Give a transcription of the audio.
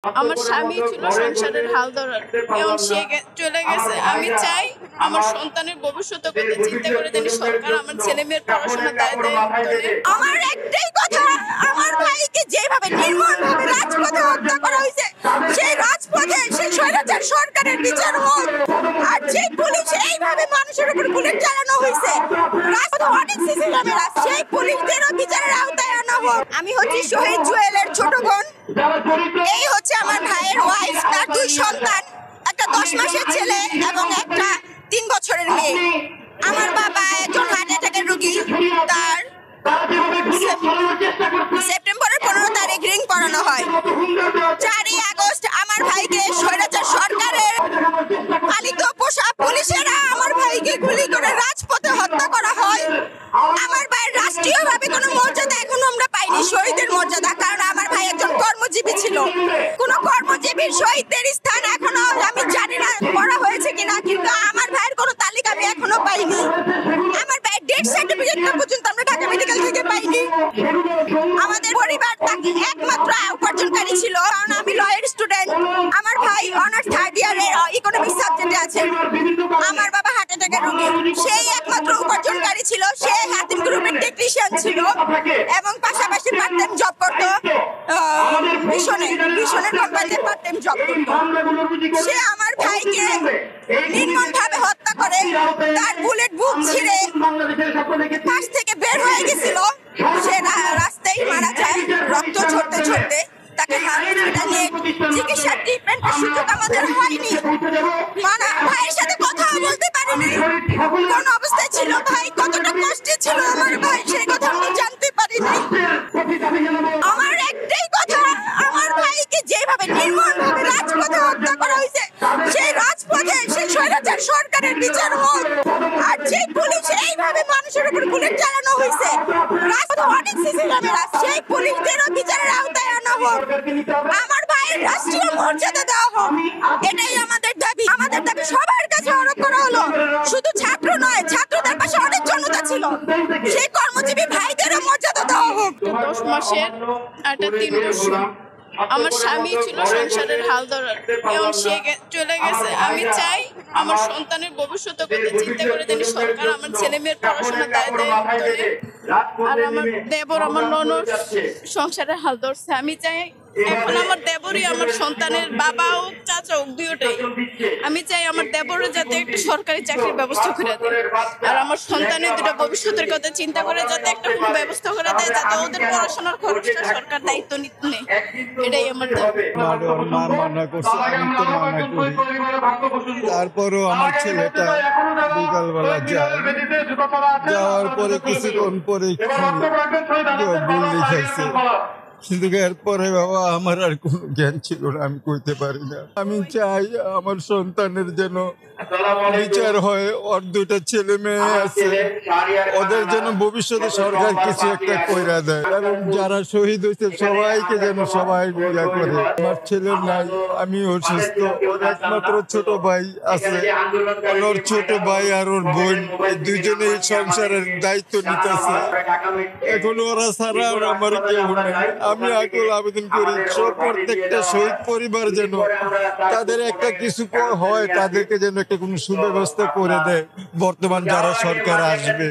আমার স্বামী ছিল সংসারের হাল ধরার, এখন সে চলে গেছে। আমি চাই আমার সন্তানের ভবিষ্যতের কথা চিন্তা করে যেন সরকার আমার ছেলে মেয়ের পড়াশোনার দায়িত্ব নেয়। আমার একটাই কথা, আমার ভাইকে যেভাবে নির্মমভাবে রাজপথে হত্যা করা হয়েছে, সেই রাজপথে সেই স্বৈরাচার সরকারের বিচার হোক। আর যে পুলিশ এইভাবে মানুষের উপর বুলেট চালানো হয়েছে, রাজপথে অনেক সিসি ক্যামেরা, সেই পুলিশদেরও বিচারের আওতায় আনা হোক। আমি হচ্ছি শহীদ জুয়েলের ছোট বোন। এই হচ্ছে আমার ভাইয়ের ওয়াইফ, তার 2 সন্তান, একটা 10 মাসের ছেলে এবং একটা 3 বছরের মেয়ে। আমার বাবা একজন হার্ট অ্যাটাকের রোগী, তার সেপ্টেম্বরের 15 তারিখ রিং পড়ানো হয়। 4ই আগস্ট আমার ভাইকে স্বৈরাচার সরকারের পালিত পোশাক পুলিশেরা আমার ভাইকে গুলি করে রাজপথে হত্যা করা হয়। আমার ভাইয়ের রাষ্ট্রীয়ভাবে কোনো মর্যাদা এখনো আমরা পাইনি, শহীদের মর্যাদা, কারণ আমার ভাই একজন কর্মজীবী ছিল। কোনো কর্মজীবীর শহীদদের স্থান এখনো আমি জানি না করা হয়েছে কিনা, কিন্তু আমার ভাইয়ের কোনো তালিকা আমি এখনো পাইনি। আমার ভাইয়ের ডেথ সার্টিফিকেটটা পর্যন্ত আমরা ঢাকা মেডিকেল থেকে পাইনি। আমাদের পরিবার তাকে একমাত্র উপার্জনকারী ছিল, কারণ আমি লয়ের স্টুডেন্ট, আমার ভাই অনার্স 3rd ইয়ারের ইকোনমিক্স সাবজেক্টে আছে। আমার বাবা হার্ট অ্যাটাকের রোগী, সেই একমাত্র উপার্জনকারী ছিল। সে হাতিম গ্রুপের টেকনিশিয়ান ছিল এবং পাশাপাশি পার্ট টাইম জব করতো, ভীষণের কোম্পানিতে পার্ট টাইম জব করতো। সে আমার ভাইকে নির্মমভাবে হত্যা করে, তার বুলেট বুক ছিঁড়ে পাশ থেকে বের হয়ে গেছিল। সে রাস্তায় মারা যায়, রক্ত ঝরতে ঝরতে। তাকে হসপিটালে চিকিৎসার ট্রিটমেন্টের সুযোগ আমাদের হয়নি। ভাইয়ের সাথে কথা বলতে পারিনি, কোন অবস্থায় ছিল ভাই, কতটা কষ্টে ছিল আমার ভাই, সেই কথা আমি জানতে পারিনি। আমার একটাই কথা, আমার ভাইকে যেভাবে নির্মমভাবে রাজপথে হত্যা করা হয়েছে, সেই রাজপথে সেই স্বৈরাচার সরকারের বিচার হোক। আর যে পুলিশ এইভাবে মানুষের উপর বুলেট চালানো হয়েছে, রাজপথে অনেক সিসি ক্যামেরা, সেই পুলিশদেরও বিচারের আওতায় আনা হোক। আমার ভাইয়ের রাষ্ট্রীয় মর্যাদা দেওয়া হোক, এটাই আমাদের দাবি। আমাদের দাবি সবার কাছে আরোপ করা হলো, শুধু ছাত্র নয়, ছাত্রদের পাশে অনেক জনতা ছিল, সেই কর্মজীবী ভাইদেরও মর্যাদা দেওয়া হোক। 10 মাসের একটা 3 বছর আমার স্বামী ছিল সংসারের হাল ধরার, এখন সে চলে গেছে। আমি চাই আমার সন্তানের ভবিষ্যতের কথা চিন্তা করে যেন সরকার আমার ছেলে মেয়ের পড়াশোনার দায়িত্ব নেয়। আর আমার দেবর, আমার ননদ সংসারের হাল ধরছে। আমি চাই এখন আমার দেবরই আমার সন্তানের বাবা হোক, চাচা হোক, দুইটাই। আমি চাই আমার দেবরের যাতে একটা সরকারি চাকরির ব্যবস্থা করে দেয়, আর আমার সন্তানের 2টা ভবিষ্যতের কথা চিন্তা করে যাতে একটা কোনো ব্যবস্থা করে দেয়, যাতে ওদের পড়াশোনার খরচটা সরকার দায়িত্ব নেয়। এটাই আমার দাবি। মা মানা করছে, আমি তো মানা করি। তারপরও আমার ছেলেটা বিকালবেলা যায়, যাওয়ার পরে কিছুক্ষণ পরে গুলি খাইছে। কিন্তু এরপরে বাবা আমার আর কোনো জ্ঞান ছিল না, আমি কইতে পারি না। আমি চাই আমার সন্তানের যেন বিচার হয়। ওর 2টা ছেলে মেয়ে আছে, ওদের যেন ভবিষ্যতে সরকার কিছু একটা কইরা দেয়, এবং যারা শহীদ হয়েছে সবাইকে যেন সবাই ইয়া করে। আমার ছেলে নাই, আমি অসুস্থ, ওর একমাত্র ছোট ভাই আছে, ওর ছোট ভাই আর ওর বোন, এই 2জনেই সংসারের দায়িত্ব নিতেছে। এখন ওরা ছাড়া আমার কেউ নেই। আমি আকুল আবেদন করি প্রত্যেকটা শহীদ পরিবার যেন তাদের একটা কিছু হয়, তাদেরকে যেন একটা কোনো সুব্যবস্থা করে দেয় বর্তমান যারা সরকার আসবে।